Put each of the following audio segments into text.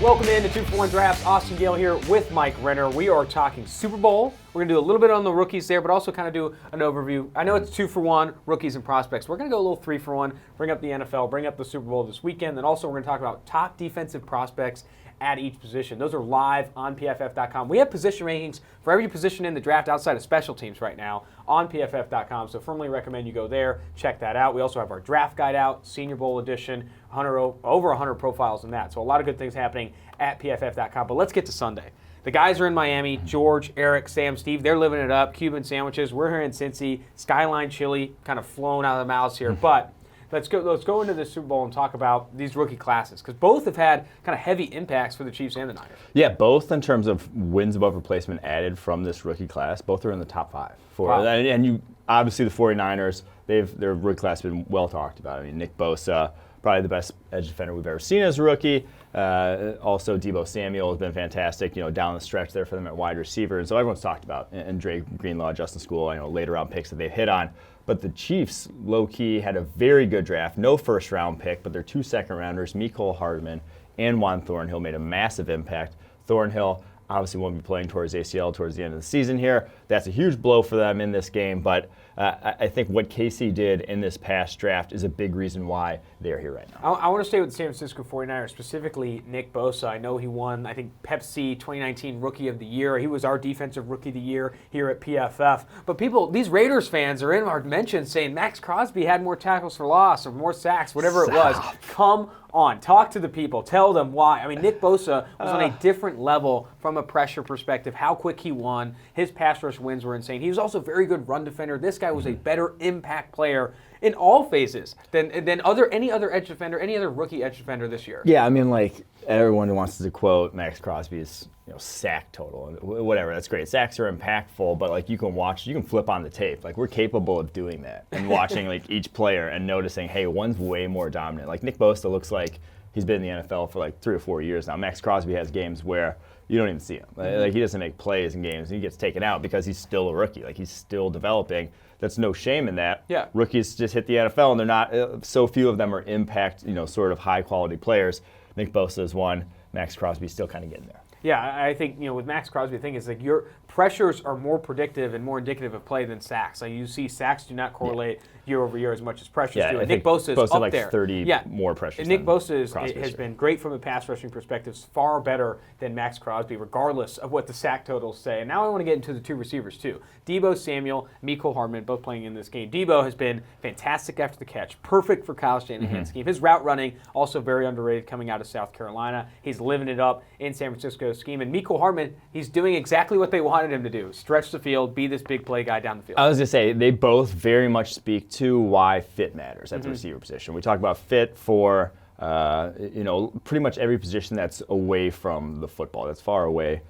Welcome in to 2-for-1 Drafts. Austin Gayle here with Mike Renner. We are talking Super Bowl. We're going to do a little bit on the rookies there, but also kind of do an overview. I know it's 2-for-1, rookies and prospects. We're going to go a little 3-for-1, bring up the NFL, bring up the Super Bowl this weekend. Then also we're going to talk about top defensive prospects at each position. Those are live on PFF.com. We have position rankings for every position in the draft outside of special teams right now on PFF.com, so firmly recommend you go there, check that out. We also have our draft guide out, Senior Bowl edition, over 100 profiles in that. So a lot of good things happening at PFF.com. But let's get to Sunday. The guys are in Miami. George, Eric, Sam, Steve, they're living it up. Cuban sandwiches. We're here in Cincy. Skyline chili kind of flowing out of the mouths here. But let's go into the Super Bowl and talk about these rookie classes, because both have had kind of heavy impacts for the Chiefs and the Niners. Yeah, both in terms of wins above replacement added from this rookie class. Both are in the top 5. Wow. And you obviously the 49ers, their rookie class has been well talked about. I mean, Nick Bosa, probably the best edge defender we've ever seen as a rookie. Also, Deebo Samuel has been fantastic, down the stretch there for them at wide receiver. And so everyone's talked about, and Dre Greenlaw, Justin School, later round picks that they've hit on. But the Chiefs, low-key, had a very good draft. No first-round pick, but their 2 second-rounders, Mecole Hardman and Juan Thornhill, made a massive impact. Thornhill obviously won't be playing towards ACL towards the end of the season here. That's a huge blow for them in this game, but I think what KC did in this past draft is a big reason why they're here right now. I want to stay with the San Francisco 49ers, specifically Nick Bosa. I know he won, Pepsi 2019 Rookie of the Year. He was our Defensive Rookie of the Year here at PFF. But these Raiders fans are in our mentions saying Max Crosby had more tackles for loss or more sacks, whatever it was. Come on, talk to the people. Tell them why. I mean, Nick Bosa was on a different level from a pressure perspective, how quick he won. His pass rush wins were insane. He was also a very good run defender. This guy was a better impact player in all phases than any other edge defender, any other rookie edge defender this year. Yeah, I mean, everyone wants to quote Max Crosby's sack total and whatever. That's great. Sacks are impactful, but you can flip on the tape. We're capable of doing that and watching each player and noticing, hey, one's way more dominant. Nick Bosa looks like he's been in the NFL for 3 or 4 years now. Max Crosby has games where you don't even see him. He doesn't make plays in games. And he gets taken out because he's still a rookie. He's still developing. That's no shame in that. Yeah. Rookies just hit the NFL, and they're not. So few of them are impact, sort of high quality players. Nick Bosa is one. Max Crosby's still kind of getting there. Yeah, I think, with Max Crosby, the thing is, your pressures are more predictive and more indicative of play than sacks. You see sacks do not correlate year over year as much as pressures do. And Nick Bosa is up there. 30 more pressures. And Nick Bosa has been great from a pass rushing perspective, far better than Max Crosby, regardless of what the sack totals say. And now I want to get into the 2 receivers, too. Deebo Samuel, Mecole Hardman, both playing in this game. Deebo has been fantastic after the catch, perfect for Kyle Shanahan's scheme. His route running, also very underrated coming out of South Carolina. He's living it up in San Francisco's scheme. And Mecole Hardman, he's doing exactly what they wanted him to do, stretch the field, be this big play guy down the field. I was going to say, they both very much speak to why fit matters at the receiver position. We talk about fit for, pretty much every position that's away from the football, that's far away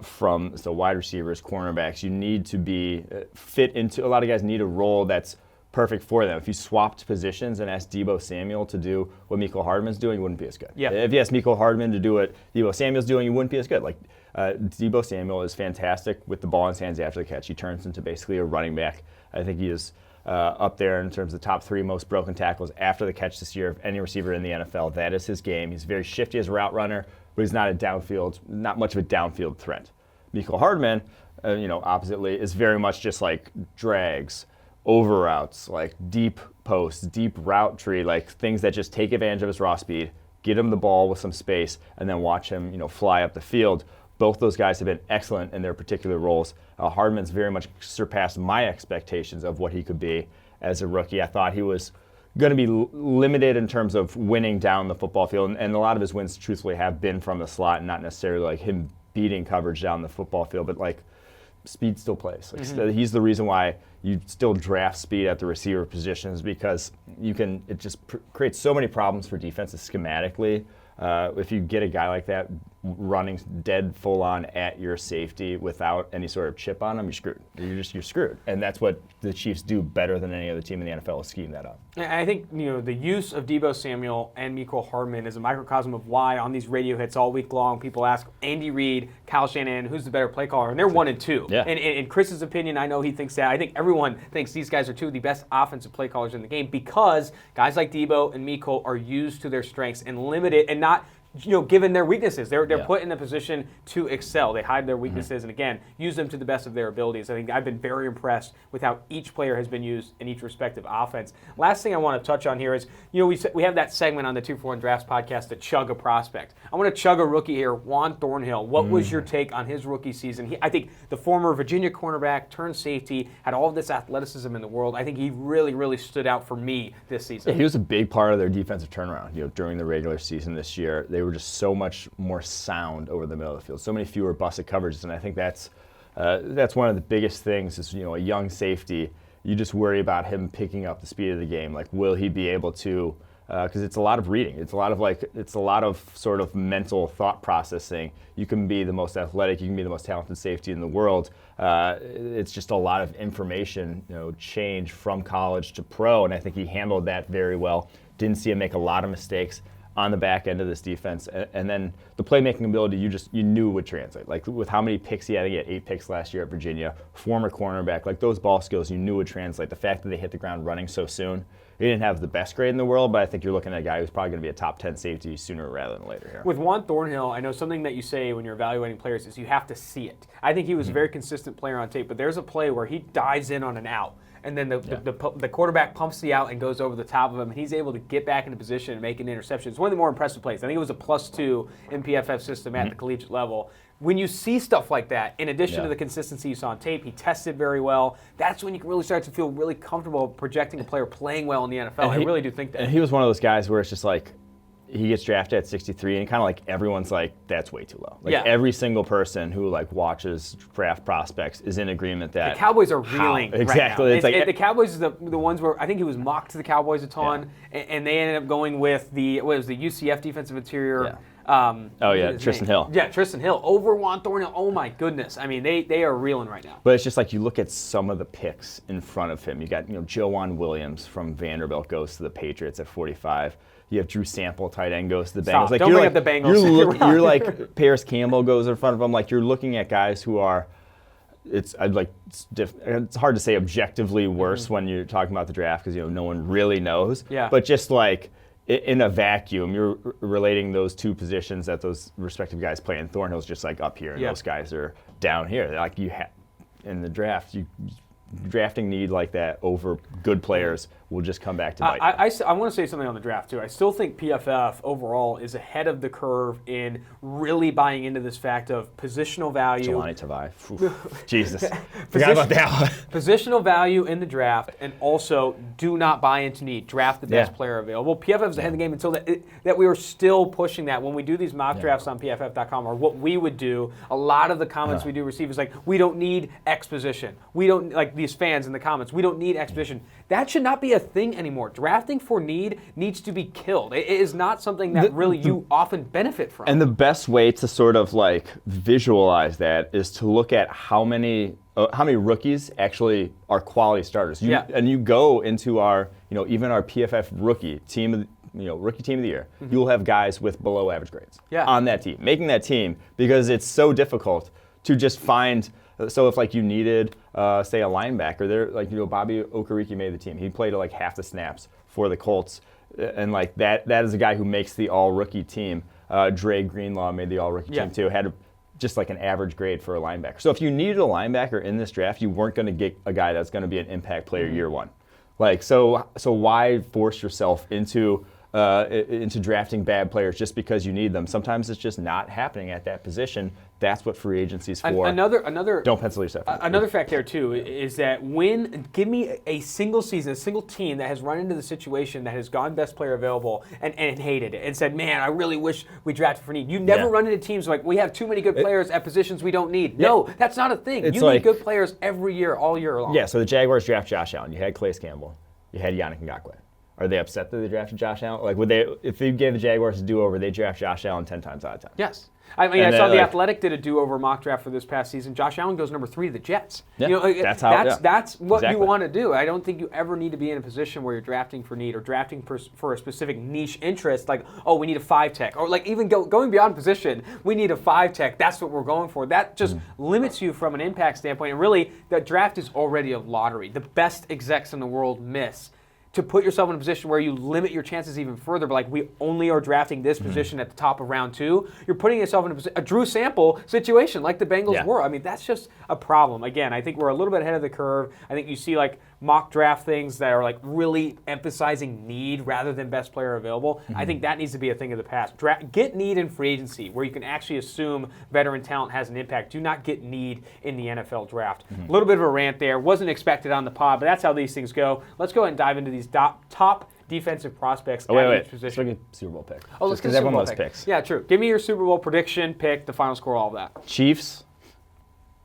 from wide receivers, cornerbacks. You need to be fit into, a lot of guys need a role that's perfect for them. If you swapped positions and asked Deebo Samuel to do what Mecole Hardman's doing, you wouldn't be as good. Yeah. If you asked Mecole Hardman to do what Deebo Samuel's doing, you wouldn't be as good. Deebo Samuel is fantastic with the ball in his hands after the catch. He turns into basically a running back. I think he is up there in terms of the top 3 most broken tackles after the catch this year of any receiver in the NFL. That is his game. He's very shifty as a route runner, but he's not much of a downfield threat. Mecole Hardman, oppositely, is very much just drags, over routes, deep posts, deep route tree, things that just take advantage of his raw speed, get him the ball with some space, and then watch him, fly up the field. Both those guys have been excellent in their particular roles. Hardman's very much surpassed my expectations of what he could be as a rookie. I thought he was going to be limited in terms of winning down the football field, and a lot of his wins, truthfully, have been from the slot, and not necessarily him beating coverage down the football field, but speed still plays. He's the reason why you still draft speed at the receiver positions, because it just creates so many problems for defenses schematically. If you get a guy like that running dead full on at your safety without any sort of chip on him, you're screwed. You're screwed. And that's what the Chiefs do better than any other team in the NFL, is scheme that up. I think the use of Deebo Samuel and Mecole Hardman is a microcosm of why on these radio hits all week long people ask Andy Reid, Kyle Shanahan, who's the better play caller, and they're 1 and 2. Yeah. And in Chris's opinion, I know he thinks that. I think everyone thinks these guys are 2 of the best offensive play callers in the game, because guys like Deebo and Mecole are used to their strengths and limited, and not given their weaknesses. They're put in a position to excel. They hide their weaknesses and, again, use them to the best of their abilities. I think I've been very impressed with how each player has been used in each respective offense. Last thing I want to touch on here is, we have that segment on the 2-for-1 Drafts podcast to chug a prospect. I want to chug a rookie here, Juan Thornhill. What was your take on his rookie season? I think the former Virginia cornerback turned safety, had all of this athleticism in the world. I think he really, really stood out for me this season. Yeah, he was a big part of their defensive turnaround. During the regular season this year, they were just so much more sound over the middle of the field. So many fewer busted coverages, and I think that's one of the biggest things. Is a young safety. You just worry about him picking up the speed of the game. Like, will he be able to? Because it's a lot of reading. It's a lot of sort of mental thought processing. You can be the most athletic, you can be the most talented safety in the world. It's just a lot of information, change from college to pro, and I think he handled that very well. Didn't see him make a lot of mistakes on the back end of this defense, and then the playmaking ability you knew would translate. Like, with how many picks he had 8 picks last year at Virginia, former cornerback, like those ball skills you knew would translate. The fact that they hit the ground running so soon. He didn't have the best grade in the world, but I think you're looking at a guy who's probably going to be a top 10 safety sooner rather than later here. With Juan Thornhill, I know something that you say when you're evaluating players is you have to see it. I think he was a very consistent player on tape, but there's a play where he dives in on an out, and then the quarterback pumps the out and goes over the top of him, and he's able to get back into position and make an interception. It's one of the more impressive plays. I think it was a +2 in PFF system at the collegiate level. When you see stuff like that, in addition to the consistency you saw on tape, he tested very well. That's when you can really start to feel really comfortable projecting a player playing well in the NFL. I really do think that. And he was one of those guys where it's just like, he gets drafted at 63, and kind of like everyone's like, that's way too low. Like every single person who watches draft prospects is in agreement that the Cowboys are reeling right exactly. now. It's like the Cowboys is the ones where I think he was mocked to the Cowboys a ton, and they ended up going with the UCF defensive interior. Yeah. Tristan Hill. Yeah, Tristan Hill over Juan Thornhill. Oh my goodness! I mean, they are reeling right now. But it's just like you look at some of the picks in front of him. You got Joanne Williams from Vanderbilt goes to the Patriots at 45. You have Drew Sample, tight end, goes to the Bengals. Don't bring up the Bengals. You're like Paris Campbell goes in front of him. Like, you're looking at guys who are. It's hard to say objectively worse when you're talking about the draft because no one really knows. Yeah. But just like in a vacuum, you're relating those two positions that those respective guys play, and Thornhill's just like up here, and those guys are down here. Like, in the draft, drafting need like that over good players will just come back to bite. I want to say something on the draft, too. I still think PFF overall is ahead of the curve in really buying into this fact of positional value. Jelani Tavai. Jesus. Forgot about that one. Positional value in the draft, and also do not buy into need. Draft the best player available. PFF is ahead of the game until that we are still pushing that. When we do these mock drafts on PFF.com, or what we would do, a lot of the comments we do receive is like, we don't need X position. We don't, like these fans in the comments, we don't need X position. That should not be a thing anymore. Drafting for need needs to be killed. It is not something that you often benefit from. And the best way to sort of visualize that is to look at how many rookies actually are quality starters. And you go into our, even our PFF rookie team of rookie team of the year, you will have guys with below average grades on that team, making that team, because it's so difficult to just find. So if you needed, say, a linebacker, there, Bobby Okereke made the team. He played half the snaps for the Colts, and that is a guy who makes the all-rookie team. Dre Greenlaw made the all-rookie team too. Had just an average grade for a linebacker. So if you needed a linebacker in this draft, you weren't going to get a guy that's going to be an impact player year one. So why force yourself into drafting bad players just because you need them? Sometimes it's just not happening at that position. That's what free agency's for. Don't pencil yourself. Another fact there too is that give me a single season, a single team that has run into the situation that has gone best player available and hated it and said, man, I really wish we drafted for need. You never run into teams we have too many good players at positions we don't need. No, that's not a thing. You need good players every year, all year long. Yeah. So the Jaguars draft Josh Allen. You had Calais Campbell. You had Yannick Ngakoue. Are they upset that they drafted Josh Allen? Would they, if they gave the Jaguars a do-over, they draft Josh Allen 10 times out of 10? Yes. I mean, I saw The Athletic did a do-over mock draft for this past season. Josh Allen goes number 3 to the Jets. Yeah, that's what you want to do. I don't think you ever need to be in a position where you're drafting for need or drafting for a specific niche interest, we need a 5-tech. Or even going beyond position, we need a 5-tech. That's what we're going for. That just limits you from an impact standpoint. And really, the draft is already a lottery. The best execs in the world miss to put yourself in a position where you limit your chances even further, but like we only are drafting this position at the top of round 2, you're putting yourself in a Drew Sample situation like the Bengals were. I mean, that's just a problem. Again, I think we're a little bit ahead of the curve. I think you see like mock draft things that are like really emphasizing need rather than best player available. I think that needs to be a thing of the past. Get need in free agency where you can actually assume veteran talent has an impact. Do not get need in the NFL draft. A little bit of a rant there. Wasn't expected on the pod, but that's how these things go. Let's go ahead and dive into these top defensive prospects at each position. Let's get Super Bowl pick. Oh, let's get Super Bowl picks. Yeah, true. Give me your Super Bowl prediction, pick, the final score, all of that. Chiefs,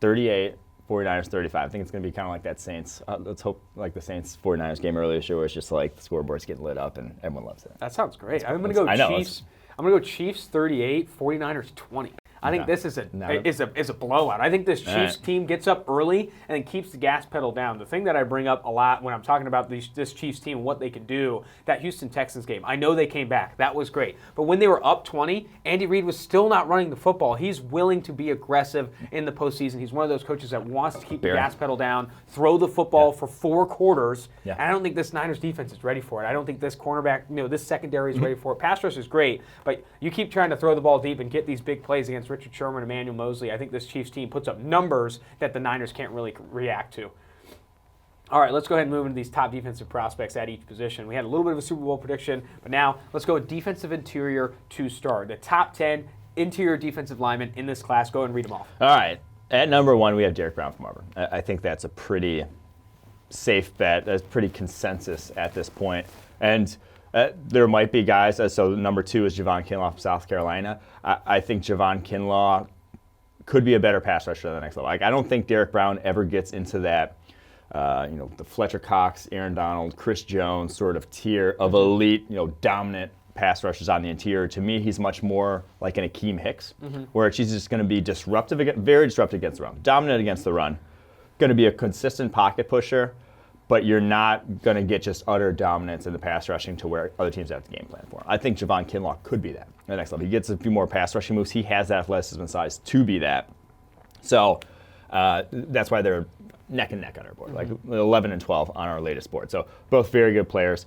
38. 49ers 35. I think it's going to be kind of like that Saints. Let's hope like the Saints-49ers game earlier this year where it's just like the scoreboard's getting lit up and everyone loves it. That sounds great. I'm going to go Chiefs. I'm going to go Chiefs 38, 49ers 20. I think this is a blowout. I think this Chiefs team gets up early and then keeps the gas pedal down. The thing that I bring up a lot when I'm talking about this Chiefs team and what they can do, that Houston Texans game, I know they came back. That was great. But when they were up 20, Andy Reid was still not running the football. He's willing to be aggressive in the postseason. He's one of those coaches that wants to keep the gas pedal down, throw the football for 4 quarters. And I don't think this Niners defense is ready for it. I don't think this cornerback, this secondary is ready for it. Pass rush is great, but you keep trying to throw the ball deep and get these big plays against Richard Sherman and Emmanuel Mosley. I think this Chiefs team puts up numbers that the Niners can't really react to. All right, let's go ahead and move into these top defensive prospects at each position. We had a little bit of a Super Bowl prediction, but now let's go with defensive interior to start. The top 10 interior defensive linemen in this class. Go ahead and read them off. All right. At number 1, we have Derrick Brown from Auburn. I think that's a pretty safe bet. That's pretty consensus at this point. And there might be guys. So number 2 is Javon Kinlaw from South Carolina. I think Javon Kinlaw could be a better pass rusher at the next level. Like, I don't think Derrick Brown ever gets into that, the Fletcher Cox, Aaron Donald, Chris Jones sort of tier of elite, dominant pass rushers on the interior. To me, he's much more like an Akeem Hicks, where he's just going to be very disruptive against the run, dominant against the run, going to be a consistent pocket pusher, but you're not going to get just utter dominance in the pass rushing to where other teams have to game plan for. I think Javon Kinlaw could be that at the next level. He gets a few more pass rushing moves. He has that athleticism and size to be that. So that's why they're neck and neck on our board, like 11 and 12 on our latest board. So both very good players.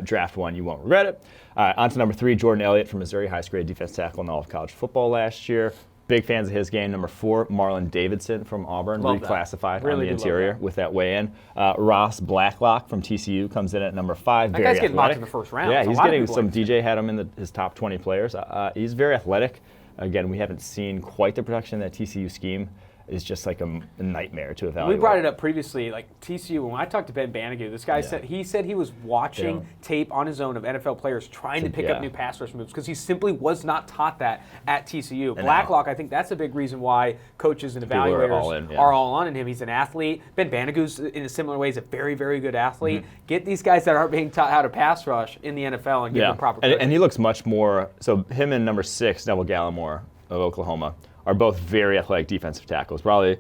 Draft one, you won't regret it. On to number 3, Jordan Elliott from Missouri, highest grade defense tackle in all of college football last year. Big fans of his game. Number 4, Marlon Davidson from Auburn, reclassified on the interior with that weigh-in. Ross Blacklock from TCU comes in at number 5. That guy's getting mocked in the first round. Yeah, he's getting some. DJ had him in his top 20 players. He's very athletic. Again, we haven't seen quite the production in that TCU scheme. Is just like a nightmare to evaluate. We brought it up previously, like TCU, when I talked to Ben Bannigu, this guy said he was watching tape on his own of NFL players trying to pick up new pass rush moves because he simply was not taught that at TCU. Blacklock, I think that's a big reason why coaches and evaluators are all on him. He's an athlete. Ben Banigu's, in a similar way, is a very, very good athlete. Get these guys that aren't being taught how to pass rush in the NFL and give them proper coaching. And he looks much more, so him and number 6, Neville Gallimore of Oklahoma, are both very athletic defensive tackles. Probably,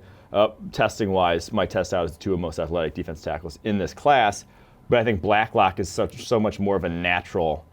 testing-wise, might test out as the 2 most athletic defensive tackles in this class. But I think Blacklock is so much more of a natural,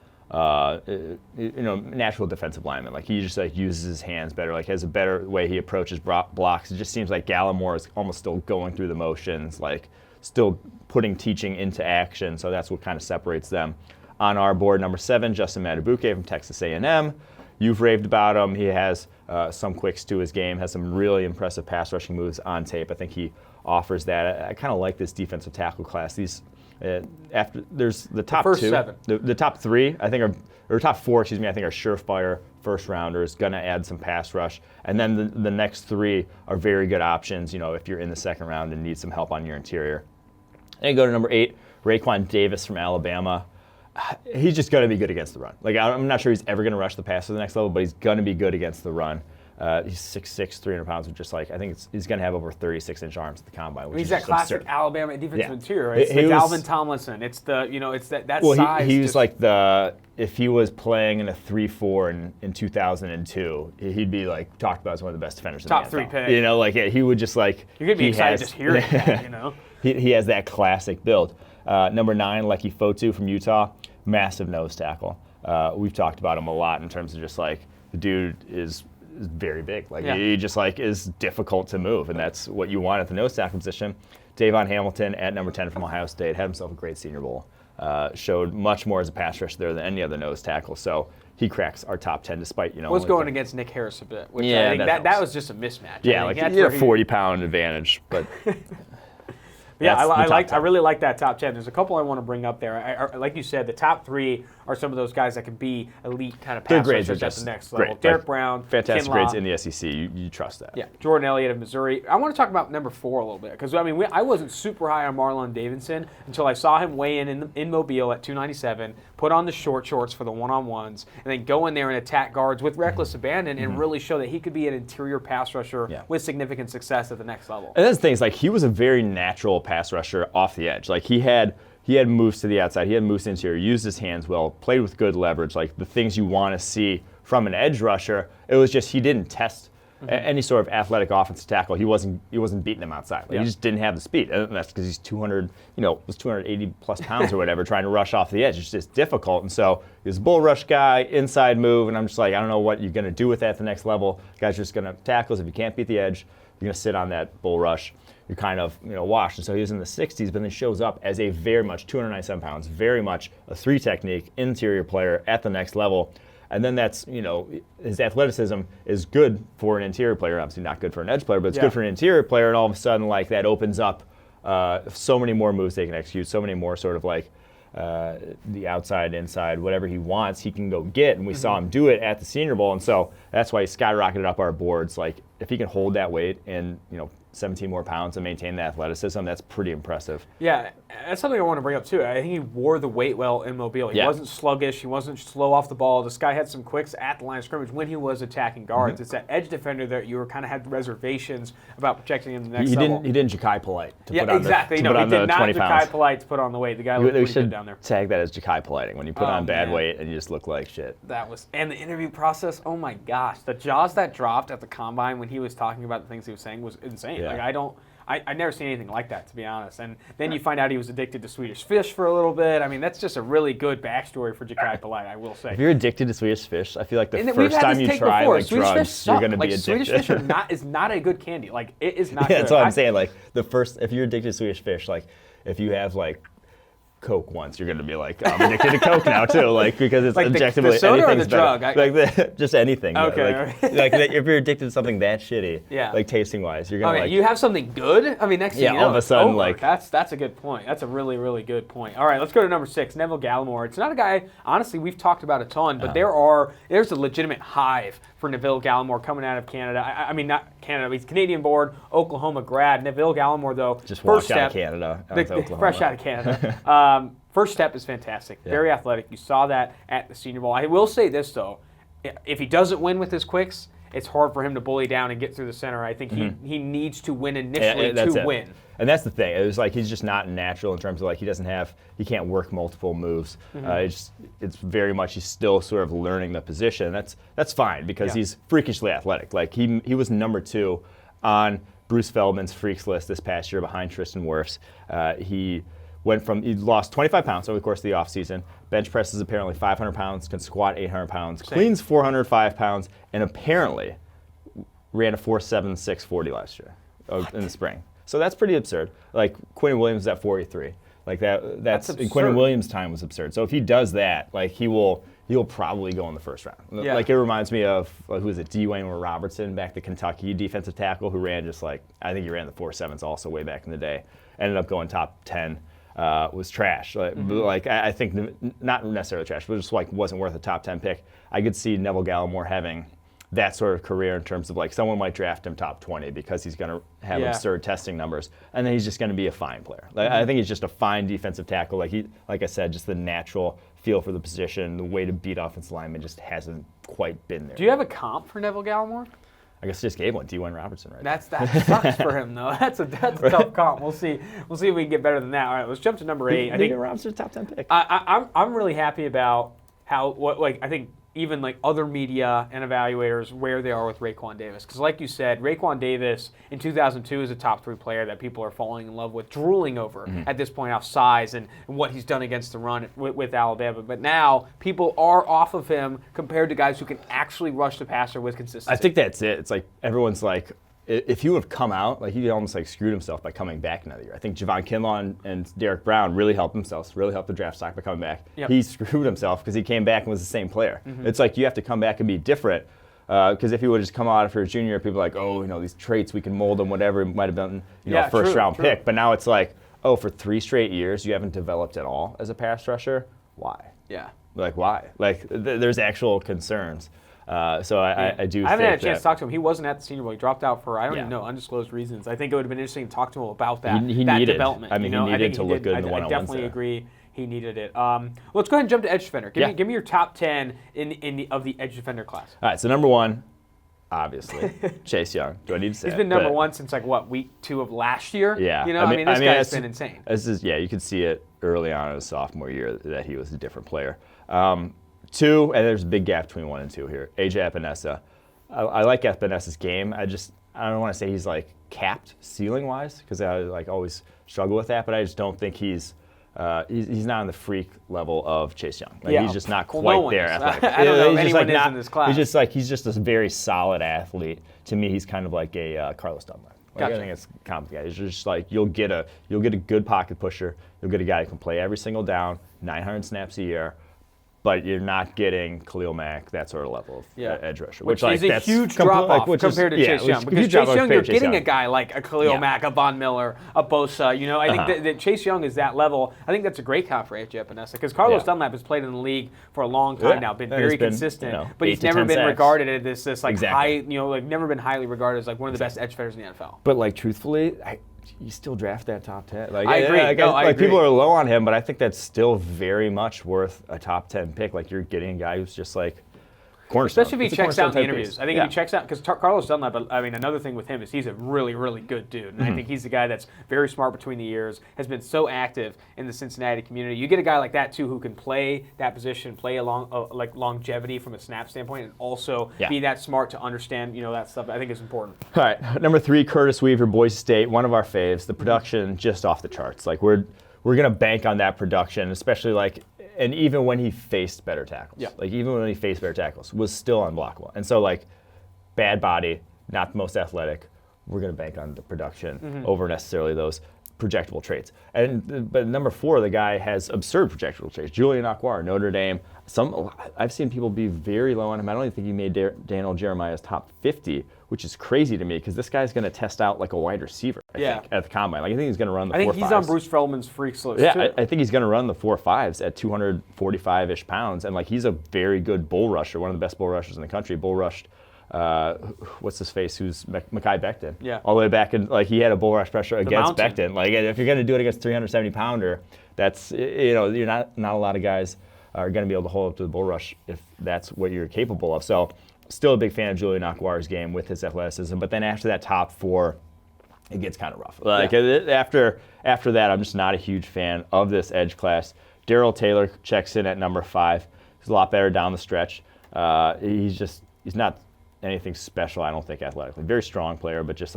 natural defensive lineman. Like he just uses his hands better. Like has a better way he approaches blocks. It just seems like Gallimore is almost still going through the motions, like still putting teaching into action. So that's what kind of separates them. On our board, number 7, Justin Matabuke from Texas A&M. You've raved about him. He has some quicks to his game, has some really impressive pass rushing moves on tape. I think he offers that. I kind of like this defensive tackle class. These after there's the top first 2, 7. The top 3 I think or top 4, excuse me, I think are surefire first rounders, gonna add some pass rush, and then the next 3 are very good options. If you're in the second round and need some help on your interior. And you go to number 8, Raekwon Davis from Alabama. He's just going to be good against the run. Like I'm not sure he's ever going to rush the pass to the next level, but he's going to be good against the run. He's 6'6", 300 pounds, which I think he's going to have over 36-inch arms at the combine. Which he's is that classic absurd. Alabama defensive interior. Right? It's the Dalvin Tomlinson. It's the it's that well, size. He was like if he was playing in a 3-4 in 2002, he'd be like talked about as one of the best defenders in the NFL. Top 3 pick. He would just like. You're gonna be excited just hearing that. He has that classic build. Number 9, Leki Fotu from Utah. Massive nose tackle. We've talked about him a lot in terms of just like the dude is very big. Like he just like is difficult to move, and that's what you want at the nose tackle position. Davon Hamilton at number 10 from Ohio State had himself a great Senior Bowl showed much more as a pass rusher there than any other nose tackle. So he cracks our top 10 despite, was going against Nick Harris a bit, which yeah, I think that was just a mismatch. Yeah, like he had a 40-pound advantage, but. Yeah, I really like that top 10. There's a couple I want to bring up there. Like you said, the top 3 are some of those guys that can be elite kind of pass rushers at the next level. Derek Brown, fantastic Kinlaw. Grades in the SEC. You trust that. Yeah, Jordan Elliott of Missouri. I want to talk about number 4 a little bit because I wasn't super high on Marlon Davidson until I saw him weigh in Mobile at 297, put on the short shorts for the one-on-ones, and then go in there and attack guards with reckless abandon and really show that he could be an interior pass rusher with significant success at the next level. And that's the thing is he was a very natural pass rusher off the edge. He had moves to the outside. He had moves to the interior, used his hands well, played with good leverage, the things you want to see from an edge rusher. It was just he didn't test any sort of athletic offensive tackle. He wasn't beating them outside. He just didn't have the speed. And that's because he's 280 plus pounds or whatever, trying to rush off the edge. It's just difficult. And so he's a bull rush guy, inside move, and I'm just I don't know what you're going to do with that at the next level. Guys are just going to tackles. If you can't beat the edge, you're going to sit on that bull rush. You're kind of washed. And so he was in the 60s, but then shows up as a very much 297 pounds, very much a 3 technique interior player at the next level. And then that's his athleticism is good for an interior player. Obviously not good for an edge player, but it's good for an interior player. And all of a sudden, that opens up so many more moves they can execute, so many more sort of the outside, inside, whatever he wants, he can go get. And we saw him do it at the Senior Bowl. And so that's why he skyrocketed up our boards. If he can hold that weight and 17 more pounds and maintain the athleticism, that's pretty impressive. Yeah, that's something I want to bring up too. I think he wore the weight well in Mobile. He wasn't sluggish. He wasn't slow off the ball. This guy had some quicks at the line of scrimmage when he was attacking guards. It's that edge defender that you were kind of had reservations about protecting him the next level. He didn't Ja'Kai Polite to put on exactly. he did not Ja'Kai Polite to put on the weight. The guy looked pretty good down there. Tag that as Ja'Kai Politing when you put on bad weight and you just look like shit. And the interview process, oh my gosh. The jaws that dropped at the combine when he was talking about the things he was saying was insane. Yeah. I never seen anything like that, to be honest. And then you find out he was addicted to Swedish fish for a little bit. I mean, that's just a really good backstory for Ja'Kai Polite, I will say. If you're addicted to Swedish fish, I feel like the first time you try drugs, you're going to be addicted. Swedish fish is not a good candy. It is not good. That's what I'm saying. If you're addicted to Swedish fish, if you have Coke once, you're going to be I'm addicted to Coke now too, because it's objectively the soda or the drug, just anything. Okay. If you're addicted to something that shitty, tasting wise, you're going to you have something good. I mean, next thing you know, all of a sudden, that's a good point. That's a really, really good point. All right, let's go to number 6, Neville Gallimore. It's not a guy, honestly, we've talked about a ton, but there's a legitimate hive for Neville Gallimore coming out of Canada. I mean, not Canada, he's Canadian born, Oklahoma grad. Neville Gallimore, though, just walked out of Canada, fresh out of Canada. First step is fantastic. Very athletic. You saw that at the Senior Bowl. I will say this, though. If he doesn't win with his quicks, it's hard for him to bully down and get through the center. I think he needs to win initially to win. And that's the thing. It was he's just not natural in terms of he can't work multiple moves. It's very much he's still sort of learning the position. That's fine because he's freakishly athletic. He was number 2 on Bruce Feldman's freaks list this past year behind Tristan Wirfs. He lost 25 pounds over the course of the offseason. Bench presses apparently 500 pounds, can squat 800 pounds, cleans 405 pounds, and apparently ran a 4.76 40 last year in the spring. So that's pretty absurd. Quinn Williams is at 483. That's absurd. Quinn Williams' time was absurd. So if he does that, he'll probably go in the first round. Yeah. It reminds me of who is it? Dwayne Robertson back, the Kentucky defensive tackle who ran I think he ran the 4.7s also way back in the day. Ended up going top 10. Was trash. I think not necessarily trash, but just wasn't worth a top 10 pick. I could see Neville Gallimore having that sort of career in terms of someone might draft him top 20 because he's going to have absurd testing numbers, and then he's just going to be a fine player. I think he's just a fine defensive tackle. Like I said, just the natural feel for the position, the way to beat offensive linemen just hasn't quite been there. Do you have a comp for Neville Gallimore? I guess I just gave one, Dwayne Robertson, right? That sucks for him, though. That's a tough comp. We'll see if we can get better than that. All right, let's jump to number 8. I think Robinson's top 10 pick. I'm really happy about I think even other media and evaluators where they are with Raekwon Davis. Because like you said, Raekwon Davis in 2002 is a top 3 player that people are falling in love with, drooling over at this point off size and what he's done against the run with Alabama. But now people are off of him compared to guys who can actually rush the passer with consistency. I think that's it. It's everyone's if he would have come out, like he almost like screwed himself by coming back another year. I think Javon Kinlaw and Derek Brown really helped themselves, really helped the draft stock by coming back. Yep. He screwed himself because he came back and was the same player. It's like you have to come back and be different. Because if he would have just come out after his junior year, people are like, oh, these traits, we can mold them, whatever. It might have been a first-round pick. But now it's like, oh, for 3 straight years, you haven't developed at all as a pass rusher? Why? Yeah. Like, why? Like, there's actual concerns. So I do think I haven't had a chance to talk to him. He wasn't at the Senior Bowl. He dropped out for, I don't even know, undisclosed reasons. I think it would have been interesting to talk to him about that, he that needed, development. I mean, he needed to look good in the one-on-ones. I definitely agree. He needed it. Let's go ahead and jump to edge defender. Give me your top 10 of the edge defender class. All right, so number 1, obviously, Chase Young. Do I need to say He's been number 1 since, week 2 of last year? Yeah. This guy's been insane. You could see it early on in his sophomore year that he was a different player. 2, and there's a big gap between 1 and 2 here. AJ Epinesa. I like Epinesa's game. I don't want to say he's capped ceiling-wise because I always struggle with that, but I just don't think he's not on the freak level of Chase Young. He's just not quite there. I don't know if anyone is in this class. He's just a very solid athlete. To me, he's kind of like a Carlos Dunlap. Gotcha. I think it's complicated. It's just you'll get a good pocket pusher. You'll get a guy who can play every single down, 900 snaps a year. But you're not getting Khalil Mack, that sort of level of edge rusher. Which is a huge drop-off compared to Chase Young. Because Chase Young, you're getting a guy like a Khalil Mack, a Von Miller, a Bosa. I think that Chase Young is that level. I think that's a great comp for AJ Epinesa because Carlos Dunlap has played in the league for a long time now, been very consistent, but he's never been regarded as this high, never been highly regarded as one of the best edge defenders in the NFL. But truthfully, you still draft that top 10. I agree. I agree. People are low on him, but I think that's still very much worth a top 10 pick. You're getting a guy who's just cornerstone. Especially if he checks out in the interviews. I think if he checks out, because Carlos Dunlap, another thing with him is he's a really, really good dude. And I think he's the guy that's very smart between the ears, has been so active in the Cincinnati community. You get a guy like that, too, who can play that position, play along longevity from a snap standpoint, and also be that smart to understand, that stuff. I think is important. All right, number 3, Curtis Weaver, Boise State, one of our faves. The production just off the charts. We're going to bank on that production, especially and even when he faced better tackles, was still unblockable. And so, bad body, not the most athletic. We're going to bank on the production over necessarily those projectable traits. But number 4, the guy has absurd projectable traits. Julian Okwara, Notre Dame. I've seen people be very low on him. I don't even think he made Daniel Jeremiah's top 50, which is crazy to me because this guy's going to test out like a wide receiver, I think, at the combine. I think he's going to run the 4.5s. I think he's on Bruce Feldman's freaks list, too. I think he's going to run the 4.5s at 245-ish pounds, and he's a very good bull rusher, one of the best bull rushers in the country. Bull rushed, what's his face, who's Mekhi Becton. Yeah. All the way back in, he had a bull rush pressure against Becton. If you're going to do it against a 370-pounder, that's, you're not a lot of guys are going to be able to hold up to the bull rush if that's what you're capable of. So still a big fan of Julian Okwara's game with his athleticism. But then after that top 4, it gets kind of rough. After that, I'm just not a huge fan of this edge class. Daryl Taylor checks in at number 5. He's a lot better down the stretch. He's not anything special, I don't think, athletically. Very strong player, but just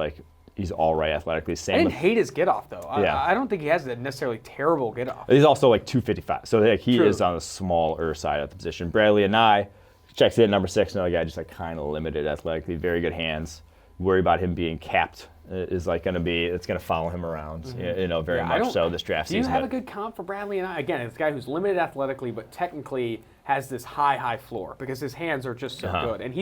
he's all right athletically. I didn't hate his get-off, though. I don't think he has a necessarily terrible get-off. He's also 255, so he is on the smaller side of the position. Bradley Anai checks in at number 6, another guy just kind of limited athletically, very good hands. Worry about him being capped is going to be, it's going to follow him around, very much so this draft season. Do you have a good comp for Bradley Anai? Again, it's a guy who's limited athletically, but technically has this high floor because his hands are just so good. And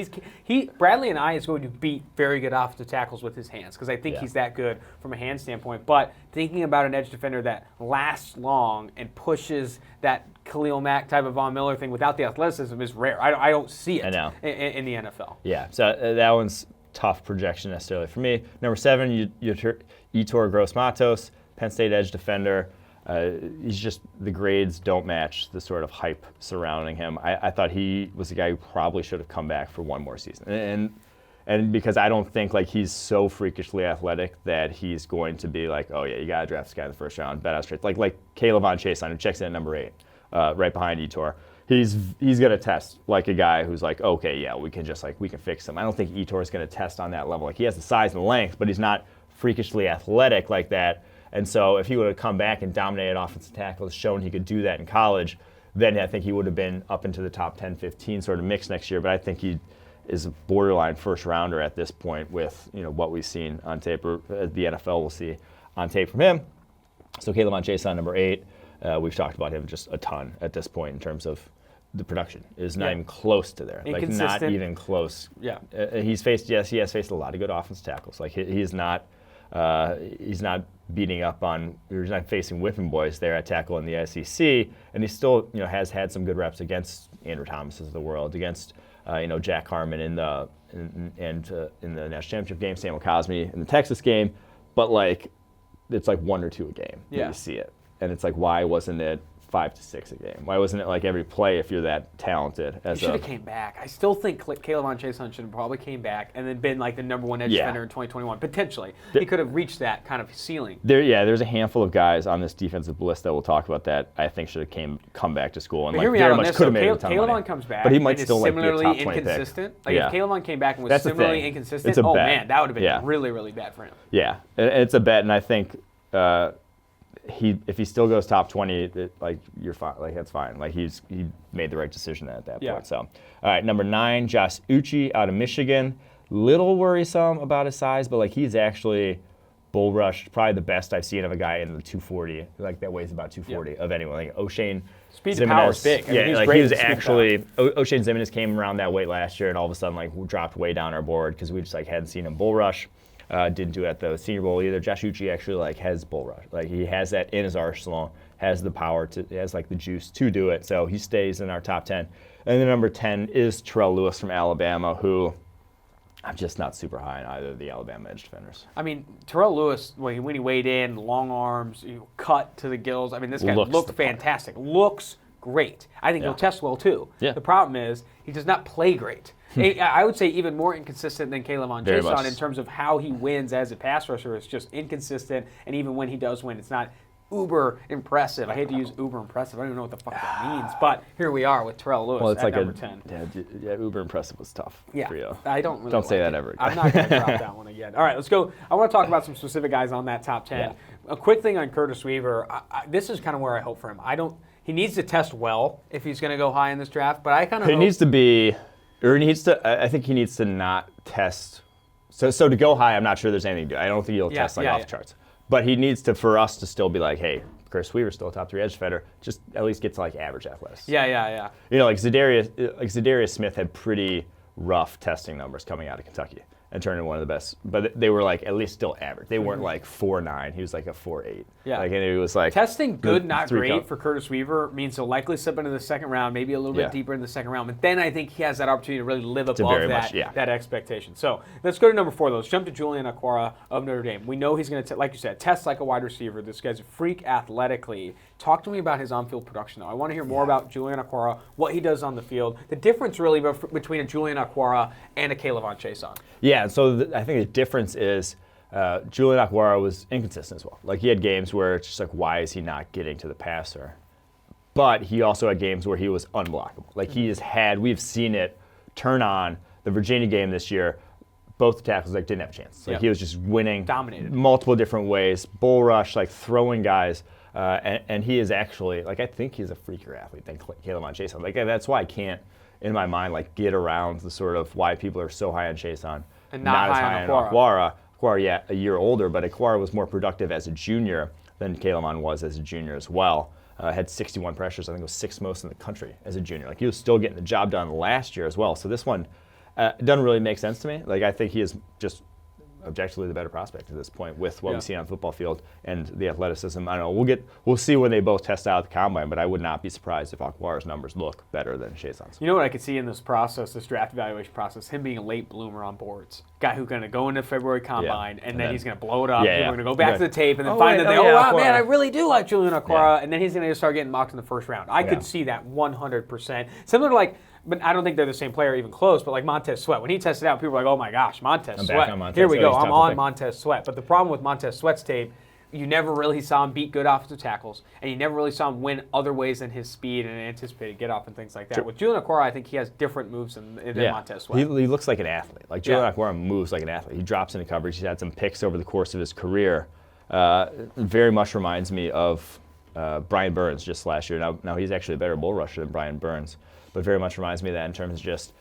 Bradley Anai is going to beat very good offensive tackles with his hands because I think he's that good from a hand standpoint. But thinking about an edge defender that lasts long and pushes that Khalil Mack type of Von Miller thing without the athleticism is rare. I don't see it in the NFL. Yeah, so that one's tough projection necessarily for me. Number 7, Yetur Gross-Matos, Penn State edge defender. He's just, the grades don't match the sort of hype surrounding him. I thought he was a guy who probably should have come back for one more season. And because I don't think he's so freakishly athletic that he's going to be you got to draft this guy in the first round, bet out straight. Like Caleb Von Chason, who checks in at number 8, right behind Yetur. He's going to test like a guy who's okay, yeah, we can fix him. I don't think Yetur is going to test on that level. He has the size and the length, but he's not freakishly athletic like that. And so if he would have come back and dominated offensive tackles, shown he could do that in college, then I think he would have been up into the top 10, 15 sort of mix next year. But I think is a borderline first rounder at this point with what we've seen on tape, or the NFL will see on tape from him. So Kavon Chason, number 8. We've talked about him just a ton at this point in terms of the production is not even close to there. Like not even close. Yeah. He has faced a lot of good offensive tackles. Like he's not beating up on, he's not facing whipping boys there at tackle in the SEC, and he still has had some good reps against Andrew Thomas's of the world, against Jack Harmon in the national championship game, Samuel Cosme in the Texas game, but like it's like 1 or 2 a game that you see it, and it's like, why wasn't it 5 to 6 a game? Why wasn't it like every play if you're that talented? He should have came back. I still think Kavon Chason should have probably came back and then been like the number 1 edge defender in 2021. Potentially. He could have reached that kind of ceiling. There's a handful of guys on this defensive list that we'll talk about that I think should have come back to school. And but like very much could have made a ton of money. Kavon comes back, but he might still similarly be a top 20 inconsistent. pick. Like if Kavon came back and was similarly inconsistent, man, that would have been really, really bad for him. Yeah, it's a bet, and I think if he still goes top 20, you're fine. Like that's fine. Like he made the right decision at that point. So, all right, number 9, Josh Uche out of Michigan. Little worrisome about his size, but like he's actually bull rushed, probably the best I've seen of a guy in the 240, like that weighs about 240 of anyone. Like O'Shane Speed to power is big. He was actually O'Shane Ximines came around that weight last year, and all of a sudden like dropped way down our board because we just like hadn't seen him bull rush. Didn't do it at the Senior Bowl either. Josh Uche actually like has bull rush. Like he has that in his arsenal, has the power has like the juice to do it. So he stays in our top 10. And then number 10 is Terrell Lewis from Alabama, who I'm just not super high on either of the Alabama edge defenders. I mean, Terrell Lewis, when he weighed in, long arms, cut to the gills. I mean, this guy looked fantastic. Looks great. I think he'll test well too. Yeah. The problem is he does not play great. I would say even more inconsistent than Kavon Chason in terms of how he wins as a pass rusher. It's just inconsistent, and even when he does win, it's not uber impressive. I hate to use uber impressive. I don't even know what the fuck that means, but here we are with Terrell Lewis at number 10. Yeah, uber impressive was tough for you. I don't really Don't say that ever again. I'm not going to drop that one again. All right, let's go. I want to talk about some specific guys on that top 10. Yeah. A quick thing on Curtis Weaver. This is kind of where I hope for him. He needs to test well if he's going to go high in this draft, but I kind of I think he needs to not test. So to go high, I'm not sure there's anything to do. I don't think he'll test off the charts. But he needs to, for us to still be like, hey, Curtis Weaver's still a top 3 edge defender. Just at least get to like average athletics. Yeah. Like Zadarius Smith had pretty rough testing numbers coming out of Kentucky and turned into one of the best. But they were like at least still average. They weren't like 4.9. He was like a 4.8. Yeah. Like, and it was like testing good, not great for Curtis Weaver means he'll likely slip into the second round, maybe a little bit deeper in the second round. But then I think he has that opportunity to really live above that expectation. So let's go to number 4, though. Let's jump to Julian Okwara of Notre Dame. We know he's going to, like you said, test like a wide receiver. This guy's a freak athletically. Talk to me about his on-field production, though. I want to hear more about Julian Okwara, what he does on the field, the difference really between a Julian Okwara and a Kavon Chason. Yeah, so I think the difference is Julian Okwara was inconsistent as well. Like he had games where it's just like, why is he not getting to the passer? But he also had games where he was unblockable. Like we've seen it turn on. The Virginia game this year, both the tackles didn't have a chance. Like he was just winning, dominated multiple different ways, bull rush, like throwing guys. And he is actually, I think he's a freakier athlete than Kavon Chason. Like that's why I can't, in my mind, get around the sort of why people are so high on Chason and not as high on Okwara. Okwara, a year older, but Okwara was more productive as a junior than Kavon was as a junior as well. Had 61 pressures, I think it was 6th most in the country as a junior. Like he was still getting the job done last year as well. So this one doesn't really make sense to me. Like I think he is just objectively the better prospect at this point with what we see on the football field and the athleticism. I don't know. We'll see when they both test out at the combine, but I would not be surprised if Okwara's numbers look better than Chason's. You know what I could see in this process, this draft evaluation process, him being a late bloomer on boards. Guy who's going to go into February combine and then he's going to blow it up. People are going to go back to the tape and then find that wow, man, I really do like Julian Okwara, and then he's going to start getting mocked in the first round. I could see that 100%. Similar to but I don't think they're the same player even close, but like Montez Sweat. When he tested out, people were like, oh my gosh, Montez Sweat. Here we go, I'm on Montez Sweat. But the problem with Montez Sweat's tape, you never really saw him beat good offensive tackles, and you never really saw him win other ways than his speed and anticipated get-off and things like that. With Julian Okwara, I think he has different moves than Montez Sweat. He looks like an athlete. Like Julian Okwara moves like an athlete. He drops into coverage. He's had some picks over the course of his career. Very much reminds me of Brian Burns just last year. Now he's actually a better bull rusher than Brian Burns, but very much reminds me of that in terms of just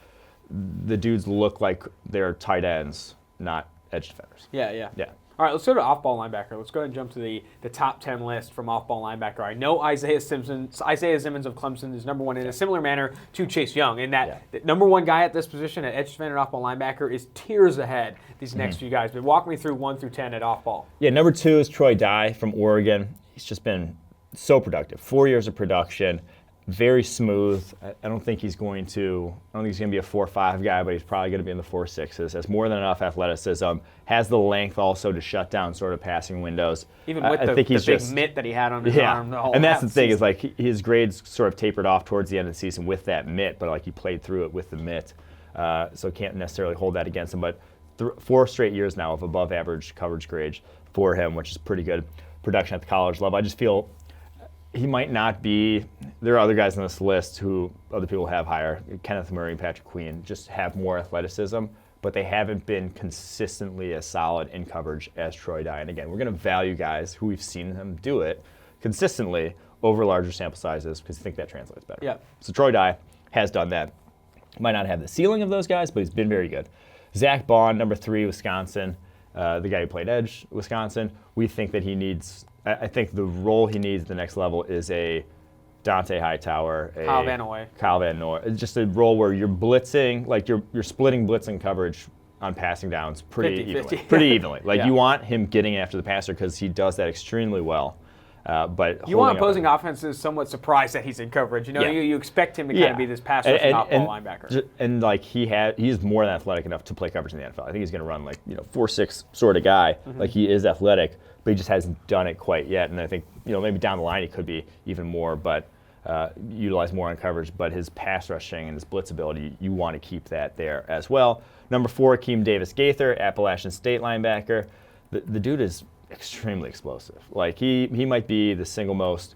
the dudes look like they're tight ends, not edge defenders. Yeah. Yeah. All right, let's go to off-ball linebacker. Let's go ahead and jump to the top 10 list from off-ball linebacker. I know Isaiah Simmons of Clemson is number one in a similar manner to Chase Young, in that the number one guy at this position at edge defender and off-ball linebacker is tiers ahead these next few guys. But walk me through 1 through 10 at off-ball. Yeah, number 2 is Troy Dye from Oregon. He's just been so productive. 4 years of production. Very smooth. I don't think he's going to be a 4.5 guy, but he's probably going to be in the 4.6s. Has more than enough athleticism. Has the length also to shut down sort of passing windows. Even with the big mitt that he had on his arm. And that's the thing is like his grades sort of tapered off towards the end of the season with that mitt, but like he played through it with the mitt, so can't necessarily hold that against him. But 4 straight years now of above average coverage grades for him, which is pretty good production at the college level. I just feel he might not be. There are other guys on this list who other people have higher. Kenneth Murray and Patrick Queen just have more athleticism, but they haven't been consistently as solid in coverage as Troy Dye. And again, we're going to value guys who we've seen them do it consistently over larger sample sizes because I think that translates better. Yeah. So Troy Dye has done that. Might not have the ceiling of those guys, but he's been very good. Zach Bond, number 3, Wisconsin, the guy who played edge, Wisconsin. We think that he needs. I think the role he needs at the next level is a Dante Hightower, Kyle Van Noy. It's just a role where you're blitzing, like you're splitting blitzing coverage on passing downs pretty 50-50. evenly. Like you want him getting after the passer because he does that extremely well. But you want opposing offenses somewhat surprised that he's in coverage. You expect him to kind of be this pass rushing off-ball linebacker. And like he's more than athletic enough to play coverage in the NFL. I think he's going to run like 4.6 sort of guy. Like he is athletic, but he just hasn't done it quite yet. And I think maybe down the line he could be even more, but utilize more on coverage. But his pass rushing and his blitz ability, you want to keep that there as well. Number 4, Akeem Davis-Gaither, Appalachian State linebacker. The dude is extremely explosive. Like he might be the single most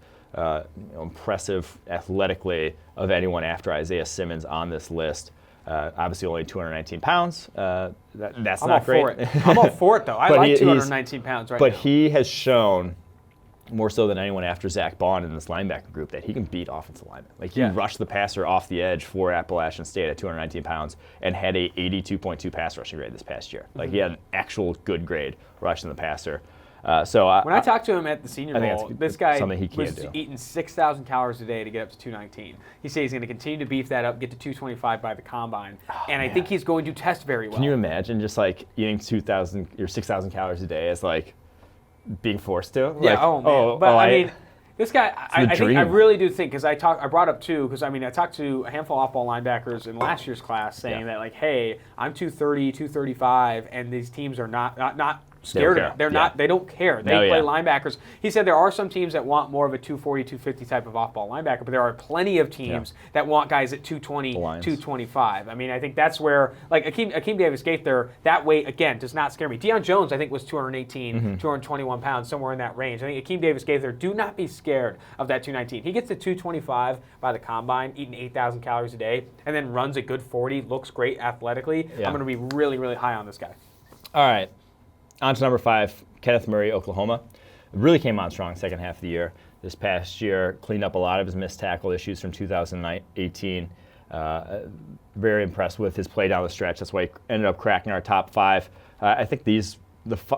impressive athletically of anyone after Isaiah Simmons on this list. Obviously only 219 pounds. That's not great. I'm all for it though. I like 219 pounds right now. But he has shown more so than anyone after Zach Bond in this linebacker group that he can beat offensive linemen. Like he rushed the passer off the edge for Appalachian State at 219 pounds and had a 82.2 pass rushing grade this past year. Like he had an actual good grade rushing the passer. When I talked to him at the Senior Bowl, this guy was eating 6,000 calories a day to get up to 219. He says he's going to continue to beef that up, get to 225 by the combine, and I think he's going to test very well. Can you imagine just like eating 2,000 or 6,000 calories a day as like being forced to? I mean, this guy, I really do think, because I brought up too, because I talked to a handful of off-ball linebackers in last year's class saying that like, hey, I'm 230, 235, and these teams are not scared of it. They don't care. They play linebackers. He said there are some teams that want more of a 240, 250 type of off-ball linebacker, but there are plenty of teams that want guys at 220, 225. I think that's where, like Akeem Davis-Gaither, that weight, again, does not scare me. Deion Jones, I think, was 218, 221 pounds, somewhere in that range. I think Akeem Davis-Gaither, do not be scared of that 219. He gets to 225 by the combine, eating 8,000 calories a day, and then runs a good 40, looks great athletically. I'm going to be really, really high on this guy. All right. On to number 5, Kenneth Murray, Oklahoma. Really came on strong second half of the year. This past year, cleaned up a lot of his missed tackle issues from 2018. Very impressed with his play down the stretch. That's why he ended up cracking our top 5. I think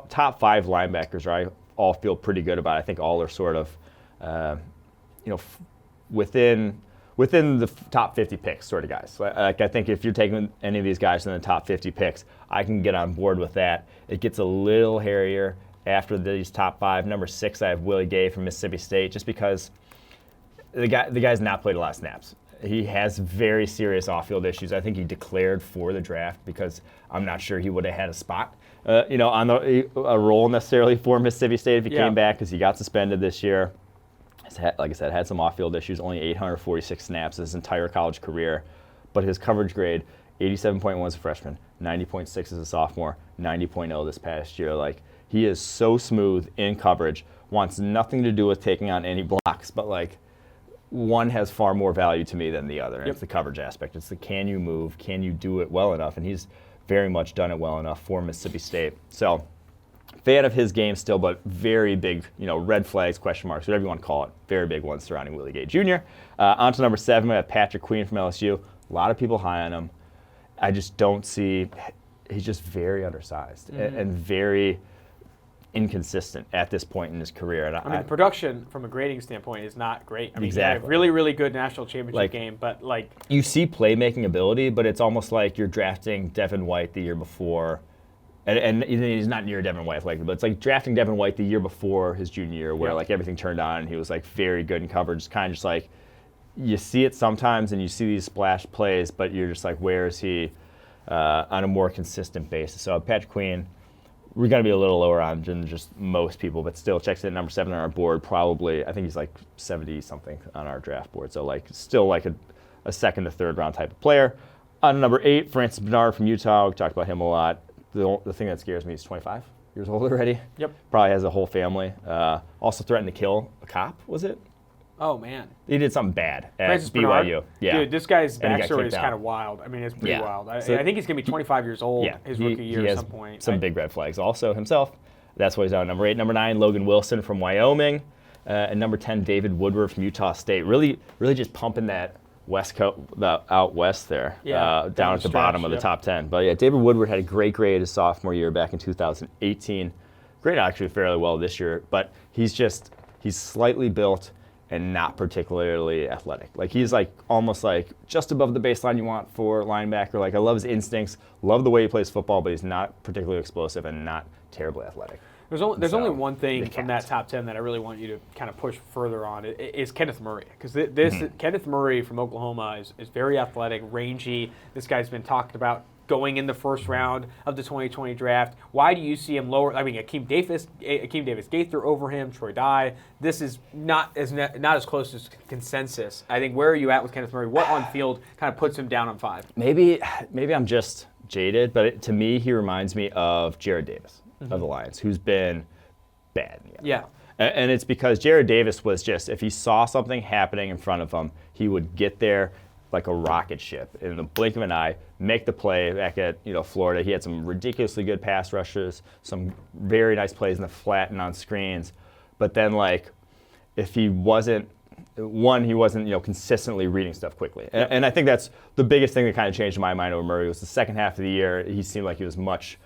top 5 linebackers I all feel pretty good about. I think all are sort of, within the top 50 picks sort of guys. Like I think if you're taking any of these guys in the top 50 picks, I can get on board with that. It gets a little hairier after these top 5. Number 6, I have Willie Gay from Mississippi State, just because the guy's not played a lot of snaps. He has very serious off-field issues. I think he declared for the draft because I'm not sure he would have had a spot, on a role necessarily for Mississippi State if he came back, because he got suspended this year. Like I said, had some off-field issues, only 846 snaps his entire college career. But his coverage grade, 87.1 as a freshman, 90.6 as a sophomore, 90.0 this past year. Like, he is so smooth in coverage, wants nothing to do with taking on any blocks, but like, one has far more value to me than the other. And it's the coverage aspect. It's the can you move, can you do it well enough? And he's very much done it well enough for Mississippi State. So, fan of his game still, but very big, red flags, question marks, whatever you want to call it. Very big ones surrounding Willie Gay Jr. On to number 7, we have Patrick Queen from LSU. A lot of people high on him. I just don't see. He's just very undersized and very inconsistent at this point in his career. And I mean, the production from a grading standpoint is not great. I mean, exactly. He had a really, really good national championship game, but like you see playmaking ability, but it's almost like you're drafting Devin White the year before, and he's not near Devin White athletically, but it's like drafting Devin White the year before his junior year, where like everything turned on and he was like very good in coverage. It's kind of just like you see it sometimes and you see these splash plays, but you're just like, where is he on a more consistent basis? So Patrick Queen, we're going to be a little lower on than just most people, but still checks in at number 7 on our board. Probably, I think he's like 70-something on our draft board. So like still like a second to third round type of player. On number 8, Francis Bernard from Utah. We talked about him a lot. The thing that scares me is 25 years old already. Yep. Probably has a whole family. Also threatened to kill a cop, was it? Oh, man. He did something bad at Francis BYU. Bernard? Yeah. Dude, this guy's And he got backstory kicked is out. kind of wild. I mean, it's pretty wild. So- I think he's going to be 25 years old his rookie year he at has some point. some big red flags also himself. That's why he's out at number 8. Number 9, Logan Wilson from Wyoming. And number 10, David Woodward from Utah State. Really just pumping that West Coast out west there, down at the bottom of the top 10. But yeah, David Woodward had a great grade his sophomore year back in 2018. Graded actually fairly well this year, but he's slightly built and not particularly athletic. Like he's like almost like just above the baseline you want for linebacker. Like I love his instincts, love the way he plays football, but he's not particularly explosive and not terribly athletic. There's only one thing from that top 10 that I really want you to kind of push further on is Kenneth Murray. Because Kenneth Murray from Oklahoma is very athletic, rangy. This guy's been talked about going in the first round of the 2020 draft. Why do you see him lower? I mean, Akeem Davis, Gaither over him, Troy Dye. This is not as close as consensus. I think, where are you at with Kenneth Murray? What on field kind of puts him down on 5? Maybe I'm just jaded, but to me, he reminds me of Jared Davis of the Lions, who's been bad. Yeah. And it's because Jared Davis was just, if he saw something happening in front of him, he would get there like a rocket ship in the blink of an eye, make the play. Back at Florida, he had some ridiculously good pass rushes, some very nice plays in the flat and on screens. But then, like, if he wasn't consistently reading stuff quickly. And I think that's the biggest thing that kind of changed my mind over Murray was the second half of the year. He seemed like he was much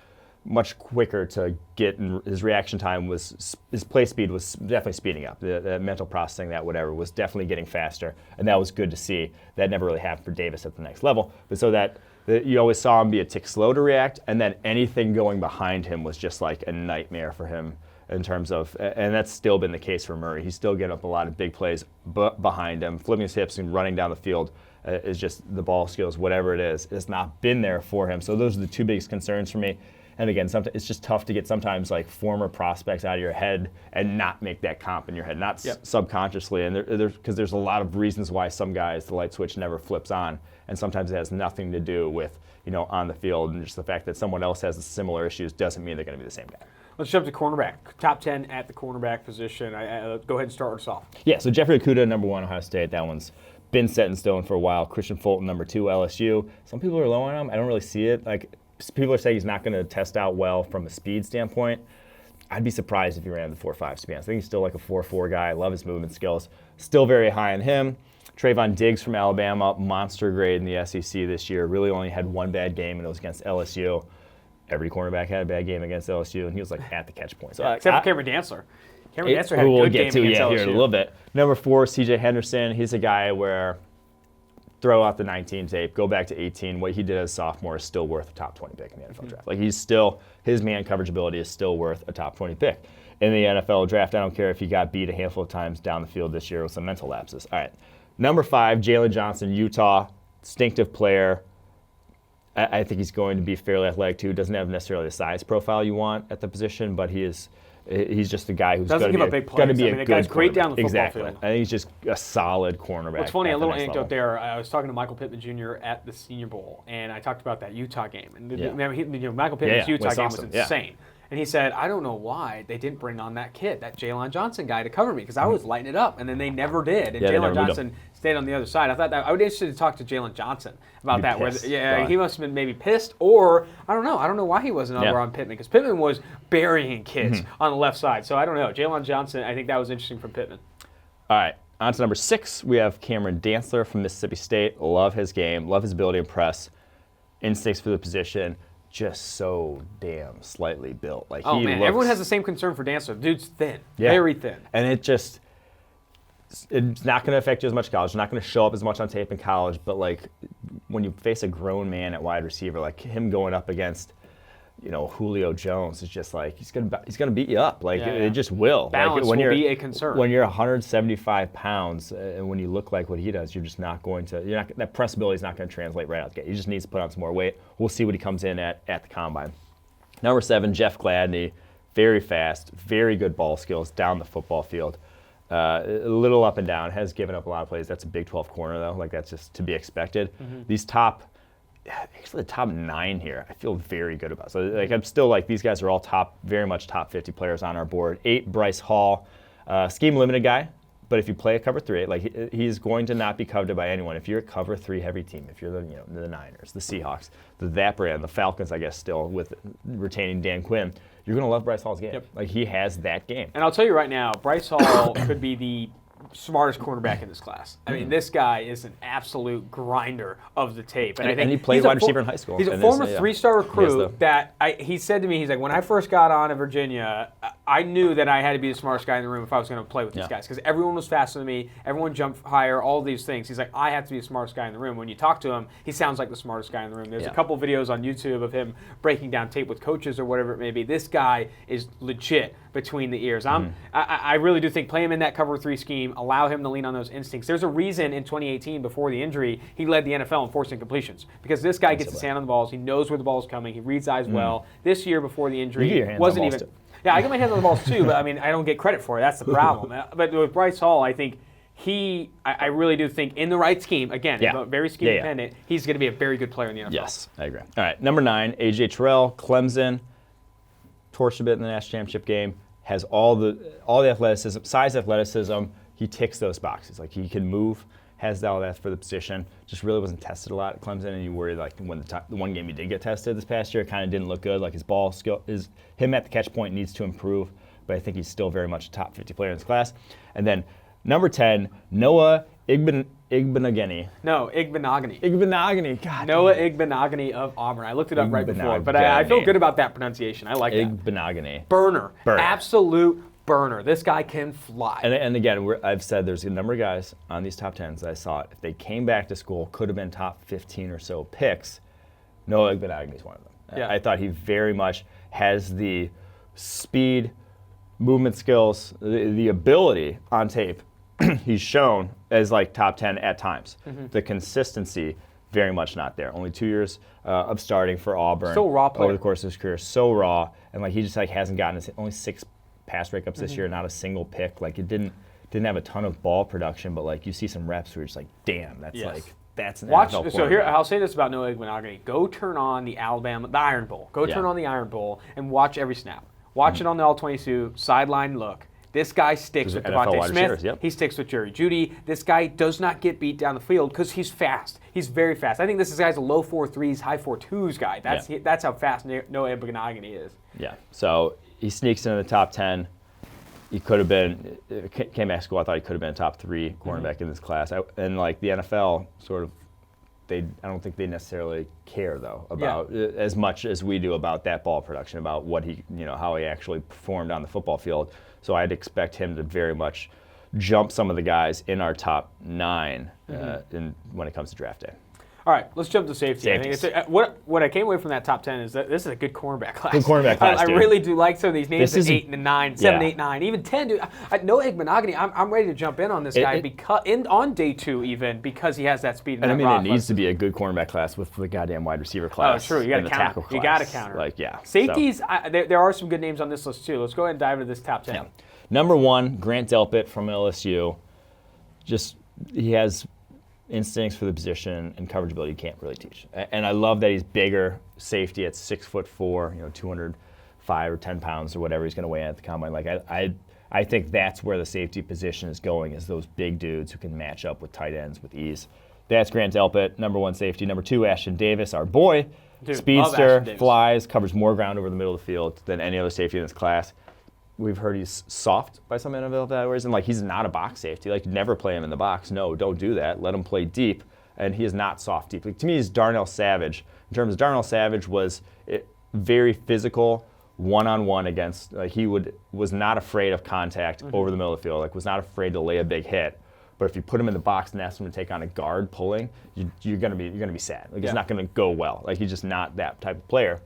quicker to get, and his reaction time his play speed was definitely speeding up. The mental processing, that whatever, was definitely getting faster, and that was good to see. That never really happened for Davis at the next level. But so that you always saw him be a tick slow to react, and then anything going behind him was just like a nightmare for him in terms of, and that's still been the case for Murray. He's still getting up a lot of big plays behind him, flipping his hips and running down the field. Is just the ball skills, whatever it is, has not been there for him. So those are the two biggest concerns for me. And again, sometimes it's just tough to get sometimes like former prospects out of your head and not make that comp in your head, not subconsciously. And because there's a lot of reasons why some guys the light switch never flips on, and sometimes it has nothing to do with on the field, and just the fact that someone else has similar issues doesn't mean they're going to be the same guy. Let's jump to cornerback. Top 10 at the cornerback position. Go ahead and start us off. Yeah, so Jeffrey Okudah, number 1, Ohio State. That one's been set in stone for a while. Christian Fulton, number 2, LSU. Some people are low on him. I don't really see it. Like, people are saying he's not going to test out well from a speed standpoint. I'd be surprised if he ran the 4.5, to be honest. I think he's still like a 4.4 guy. I love his movement skills. Still very high on him. Trayvon Diggs from Alabama, monster grade in the SEC this year. Really only had one bad game, and it was against LSU. Every cornerback had a bad game against LSU, and he was like at the catch point. So except for Cameron Dantzler. Cameron Dantzler had a we'll good get game to against LSU. here in a little bit. Number 4, C.J. Henderson. He's a guy where throw out the 19 tape, go back to 18. What he did as a sophomore is still worth a top 20 pick in the NFL draft. Like his man coverage ability is still worth a top 20 pick in the NFL draft. I don't care if he got beat a handful of times down the field this year with some mental lapses. All right. Number 5, Jaylen Johnson, Utah, instinctive player. I think he's going to be fairly athletic too. Doesn't have necessarily the size profile you want at the position, but he's just a guy who's going to be a good guy's great down the football exactly. field. I think he's just a solid cornerback. What's funny, a little anecdote level. there. I was talking to Michael Pittman Jr. at the Senior Bowl, and I talked about that Utah game. And Michael Pittman's Utah game was insane. And he said, I don't know why they didn't bring on that kid, that Jalen Johnson guy, to cover me, because I was lighting it up, and then they never did. And Jalen Johnson stayed on the other side. I thought that I would be interested to talk to Jalen Johnson about that. He must have been maybe pissed, or I don't know why he wasn't over on Pittman, because Pittman was burying kids on the left side. So I don't know. Jalen Johnson, I think that was interesting from Pittman. All right, on to number 6. We have Cameron Dantzler from Mississippi State. Love his game. Love his ability to press. instincts for the position, just so damn slightly built. Like everyone has the same concern for Dancer. Dude's thin, Yeah. very thin. And it's not going to affect you as much in college. It's not going to show up as much on tape in college. But like when you face a grown man at wide receiver, like him going up against, Julio Jones, it's just like he's gonna beat you up. Like it just will. Balance like, will be a concern. When you're 175 pounds and when you look like what he does, you're just not going to. That press ability is not going to translate right out the gate. He just needs to put on some more weight. We'll see what he comes in at the combine. Number 7, Jeff Gladney, very fast, very good ball skills down the football field. A little up and down, has given up a lot of plays. That's a Big 12 corner though. Like that's just to be expected. These actually the top 9 here, I feel very good about. So like I'm still like these guys are all very much top 50 players on our board. 8, Bryce Hall, scheme limited guy, but if you play a cover 3, like he's going to not be coveted by anyone. If you're a cover 3 heavy team, if you're the Niners, the Seahawks, that brand, the Falcons, I guess still with retaining Dan Quinn, you're gonna love Bryce Hall's game. Yep. Like he has that game. And I'll tell you right now, Bryce Hall could be the smartest cornerback in this class. I mean, this guy is an absolute grinder of the tape. And I think he played wide receiver in high school. He's a former 3-star recruit that he said to me, he's like, when I first got on at Virginia, I knew that I had to be the smartest guy in the room if I was going to play with these guys because everyone was faster than me, everyone jumped higher, all these things. He's like, I have to be the smartest guy in the room. When you talk to him, he sounds like the smartest guy in the room. There's a couple videos on YouTube of him breaking down tape with coaches or whatever it may be. This guy is legit between the ears. I really do think play him in that cover 3 scheme, allow him to lean on those instincts. There's a reason in 2018 before the injury he led the NFL in forcing completions because this guy gets his hand on the balls. He knows where the ball's coming. He reads eyes well. This year before the injury wasn't even. Yeah, I get my hands on the balls too, but I mean I don't get credit for it. That's the problem. But with Bryce Hall, I think I really do think in the right scheme, again, very scheme dependent, he's going to be a very good player in the NFL. Yes, I agree. All right, number 9, Jtrail Clemson, torched a bit in the national championship game, has all the athleticism, size athleticism. He ticks those boxes. Like he can move, has all that for the position. Just really wasn't tested a lot at Clemson, and you worry like when the one game he did get tested this past year, it kind of didn't look good. Like his ball skill him at the catch point needs to improve, but I think he's still very much a top 50 player in this class. And then number 10, Noah Igbenogany. No, Igbenogany. Igbenogany. God. Noah Igbenogany of Auburn. I looked it up right before, but I feel good about that pronunciation. I like that. Igbenogany. Burner. Absolute burner. This guy can fly. And again, I've said there's a number of guys on these top 10s that I saw if they came back to school, could have been top 15 or so picks. Noah Igbenogany is one of them. Yeah. I thought he very much has the speed, movement skills, the ability on tape. He's shown as like top 10 at times. The consistency, very much not there. Only 2 years of starting for Auburn. So raw player. Over the course of his career, so raw. And like he just like hasn't gotten only 6 pass breakups this year, not a single pick. Like it didn't have a ton of ball production, but like you see some reps where you're just like, damn, that's an NFL So here, I'll say this about Noah Igbenogany. Go turn on the Iron Bowl. Turn on the Iron Bowl and watch every snap. Watch it on the All-22 sideline look. This guy sticks with Devontae Smith. He sticks with Jerry Jeudy. This guy does not get beat down the field because he's fast. He's very fast. I think this guy's a low 4.3s, high 4.2s guy. That's how fast Noah Igbenogany is. Yeah. So he sneaks into the top 10. He could have been, came back to school, I thought he could have been a top 3 cornerback in this class. And like the NFL sort of, I don't think they necessarily care though about as much as we do about that ball production, about what he, how he actually performed on the football field. So I'd expect him to very much jump some of the guys in our top 9 when it comes to draft day. All right, let's jump to safety. I think what I came away from that top 10 is that this is a good cornerback class. Good cornerback class, I really do like some of these names at 8 and 9, 7, 8, 9, even 10. Dude, Noah Igbenogany, I'm ready to jump in on this guy on day 2 even because he has that speed. And I mean, it needs to be a good cornerback class with the goddamn wide receiver class. Oh, true. You got to counter. You got to counter. Like, yeah. Safeties, there are some good names on this list too. Let's go ahead and dive into this top 10. Yeah. Number 1, Grant Delpit from LSU. He has instincts for the position and coverage ability you can't really teach. And I love that he's bigger safety at 6'4", 205 or 10 pounds or whatever he's going to weigh in at the combine. Like I think that's where the safety position is going, is those big dudes who can match up with tight ends with ease. That's Grant Delpit, number 1 safety. Number 2, Ashton Davis, our boy. Dude, speedster, flies, covers more ground over the middle of the field than any other safety in this class. We've heard he's soft by some NFL evaluators, and like he's not a box safety. Like, never play him in the box. No, don't do that. Let him play deep. and he is not soft deep. Like, to me, he's Darnell Savage. In terms of Darnell Savage was very physical, one-on-one against, like, he was not afraid of contact over the middle of the field, like was not afraid to lay a big hit. But if you put him in the box and ask him to take on a guard pulling, you're gonna be sad. Like, it's not gonna go well. Like, he's just not that type of player.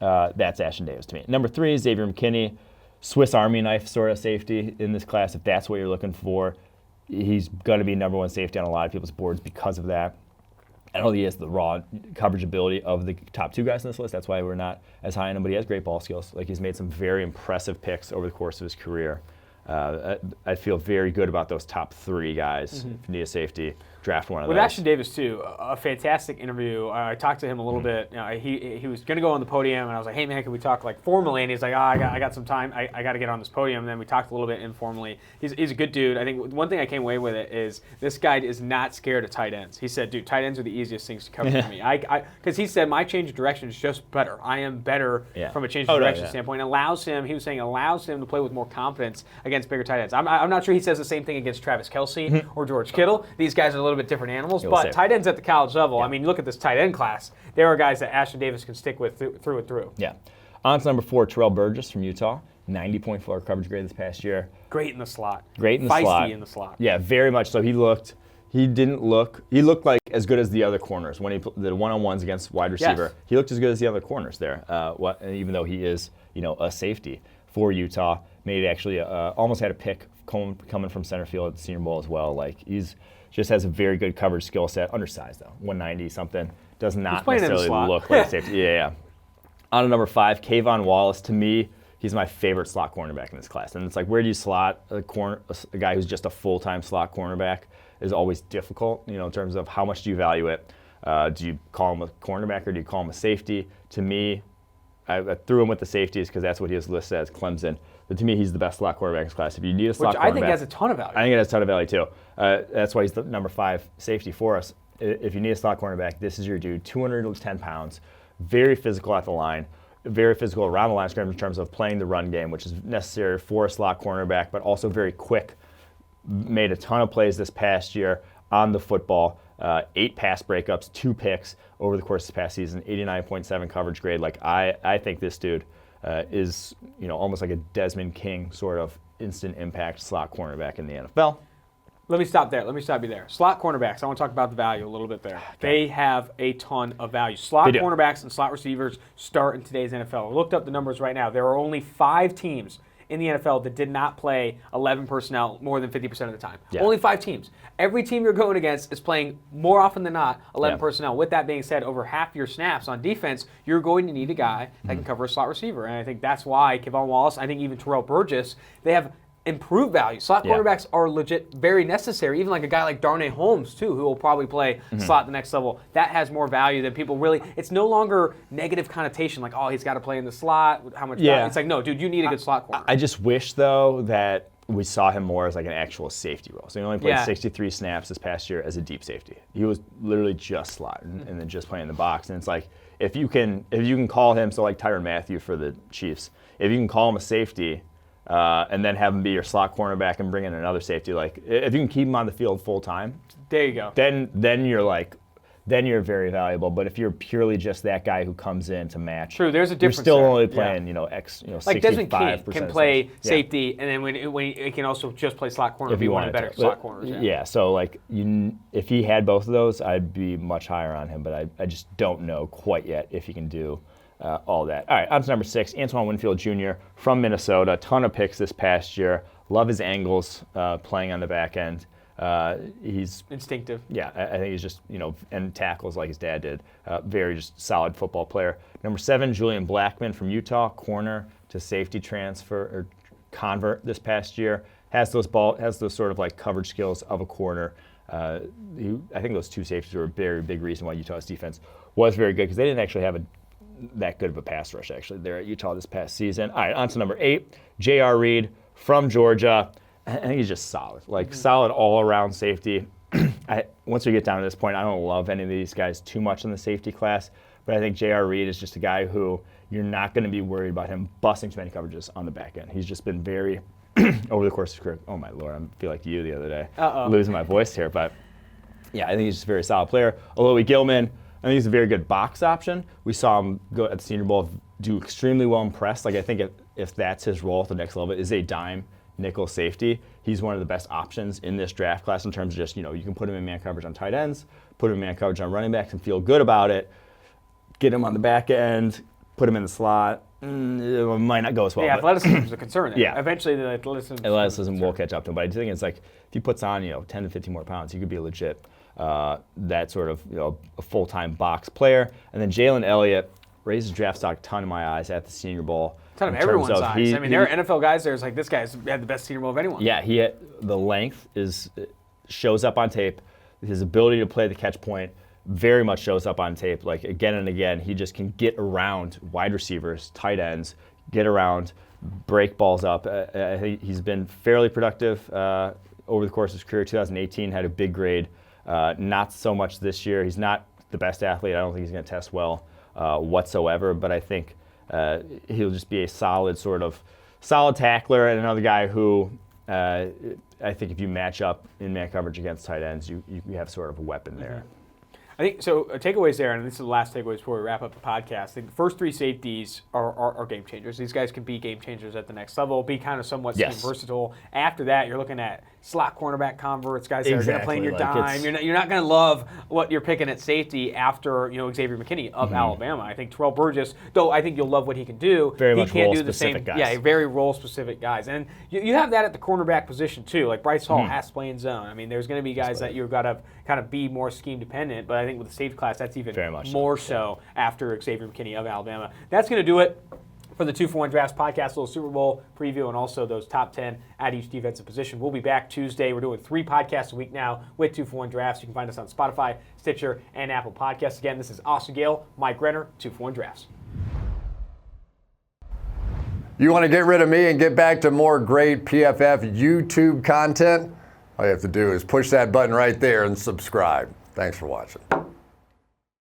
That's Ashton Davis to me. Number 3 is Xavier Mckinney, Swiss Army knife sort of safety in this class. If that's what you're looking for, he's gonna be number 1 safety on a lot of people's boards because of that. I don't think he has the raw coverage ability of the top 2 guys on this list. That's why we're not as high on him, but he has great ball skills. Like, he's made some very impressive picks over the course of his career. I feel very good about those top 3 guys. If you need a safety, draft one of those. With Ashton Davis, too, a fantastic interview. I talked to him a little bit. You know, he was going to go on the podium, and I was like, hey, man, can we talk like formally? And he's like, I got some time. I got to get on this podium. And then we talked a little bit informally. He's a good dude. I think one thing I came away with it is this guy is not scared of tight ends. He said, dude, tight ends are the easiest things to cover for me. Because he said, my change of direction is just better. I am better from a change of direction standpoint. It allows him to play with more confidence against bigger tight ends. I'm not sure he says the same thing against Travis Kelce or George Kittle. These guys are a little bit different animals, but tight ends at the college level, I mean, look at this tight end class. There are guys that Ashton Davis can stick with through and through. Yeah. On to number 4, Terrell Burgess from Utah. 90.4 coverage grade this past year. Great in the slot. Feisty in the slot. Yeah, very much so. He looked like as good as the other corners when he the one-on-ones against wide receiver. Yes. He looked as good as the other corners there. Even though he is, a safety for Utah, made actually almost had a pick coming from center field at the Senior Bowl as well. Like, he's just has a very good coverage skill set. Undersized though, 190 something. Does not necessarily look like a safety. Yeah. On to number 5, Kavon Wallace. To me, he's my favorite slot cornerback in this class. And it's like, where do you slot a guy who's just a full-time slot cornerback is always difficult, in terms of how much do you value it. Do you call him a cornerback or do you call him a safety? To me, I threw him with the safeties because that's what he is listed as Clemson. But to me, he's the best slot quarterback in his class. If you need a slot cornerback, I think has a ton of value. I think it has a ton of value too. That's why he's the number 5 safety for us. If you need a slot cornerback, this is your dude. 210 pounds, very physical at the line, very physical around the line of scrimmage in terms of playing the run game, which is necessary for a slot cornerback, but also very quick. Made a ton of plays this past year on the football. 8 pass breakups, 2 picks over the course of the past season, 89.7 coverage grade. Like, I think this dude is, almost like a Desmond King sort of instant impact slot cornerback in the NFL. Let me stop you there. Slot cornerbacks, I want to talk about the value a little bit there. Okay. They have a ton of value. Slot cornerbacks and slot receivers start in today's NFL. I looked up the numbers right now. There are only 5 teams in the NFL that did not play 11 personnel more than 50% of the time. Yeah. Only 5 teams. Every team you're going against is playing more often than not 11 personnel. With that being said, over half your snaps on defense, you're going to need a guy that can cover a slot receiver. And I think that's why Kavon Wallace, I think even Terrell Burgess, they have improved value. Slot cornerbacks are legit very necessary. Even like a guy like Darnay Holmes, too, who will probably play slot the next level. That has more value than people really. It's no longer negative connotation like, oh, he's got to play in the slot. How much value? It's like, no, dude, you need a good slot corner. I just wish, though, that we saw him more as like an actual safety role. So he only played 63 snaps this past year as a deep safety. He was literally just slot and then just playing in the box. And it's like, if you can call him, so like Tyrann Mathieu for the Chiefs, if you can call him a safety, and then have him be your slot cornerback and bring in another safety. Like, if you can keep him on the field full time, there you go. Then you're very valuable. But if you're purely just that guy who comes in to match, true, there's a difference. You're still only playing, like Desmond King can play safety, and then when he can also just play slot corner if you want a better slot corners. Yeah. So like, if he had both of those, I'd be much higher on him. But I just don't know quite yet if he can do all that. All right, on to number 6, Antoine Winfield Jr. from Minnesota. Ton of picks this past year. Love his angles playing on the back end. He's instinctive. Yeah, I think he's just, and tackles like his dad did. Very just solid football player. Number 7, Julian Blackmon from Utah, corner to safety transfer or convert this past year. Has those sort of like coverage skills of a corner. I think those 2 safeties were a very big reason why Utah's defense was very good because they didn't actually have that good of a pass rush actually there at Utah this past season. All right, on to number 8, J.R. Reid from Georgia. I think he's just solid, solid all-around safety. Once we get down to this point, I don't love any of these guys too much in the safety class, but I think J.R. Reid is just a guy who you're not going to be worried about him busting too many coverages on the back end. He's just been very, over the course of his career, oh my Lord, I feel like you the other day, losing my voice here, but Yeah, I think he's just a very solid player. Alohi Gilman, I think he's a very good box option. We saw him go at the Senior Bowl, do extremely well in press. Like, I think if that's his role at the next level, is a dime nickel safety. He's one of the best options in this draft class in terms of just, you can put him in man coverage on tight ends, put him in man coverage on running backs and feel good about it. Get him on the back end, put him in the slot. It might not go as well. Yeah, athleticism is a concern there. Yeah. Eventually, the athleticism will catch up to him. But I think it's like, if he puts on, 10 to 15 more pounds, he could be a legit, that sort of, a full-time box player. And then Jaylen Elliott raises draft stock a ton in my eyes at the Senior Bowl. Ton of everyone's eyes. There are NFL guys there's like, this guy's had the best Senior Bowl of anyone. Yeah, the length shows up on tape. His ability to play the catch point very much shows up on tape. Like, again and again, he just can get around wide receivers, tight ends, get around, break balls up. I think he's been fairly productive over the course of his career. 2018 had a big grade. Not so much this year. He's not the best athlete. I don't think he's going to test well whatsoever, but I think he'll just be a solid tackler and another guy who I think if you match up in man coverage against tight ends, you have sort of a weapon there. I think so. Takeaways there, and this is the last takeaways before we wrap up the podcast. I think the first three safeties are game changers. These guys can be game changers at the next level, be kind of somewhat scheme versatile. After that, you're looking at slot cornerback converts, guys that are going to play in your dime. You're not going to love what you're picking at safety after Xavier Mckinney of Alabama. I think Terrell Burgess, though I think you'll love what he can do. Very he much can't do the role-specific same. guys. Yeah, very role-specific guys, and you have that at the cornerback position too. Like Bryce Hall has to play in zone. I mean, there's going to be guys that you've got to kind of be more scheme dependent, but I think with the safety class, that's even more so after Xavier McKinney of Alabama. That's going to do it for the 2-for-1 Drafts podcast, a little Super Bowl preview, and also those top 10 at each defensive position. We'll be back Tuesday. We're doing 3 podcasts a week now with 2-for-1 Drafts. You can find us on Spotify, Stitcher, and Apple Podcasts. Again, this is Austin Gayle, Mike Renner, 2-for-1 Drafts. You want to get rid of me and get back to more great PFF YouTube content? All you have to do is push that button right there and subscribe. Thanks for watching.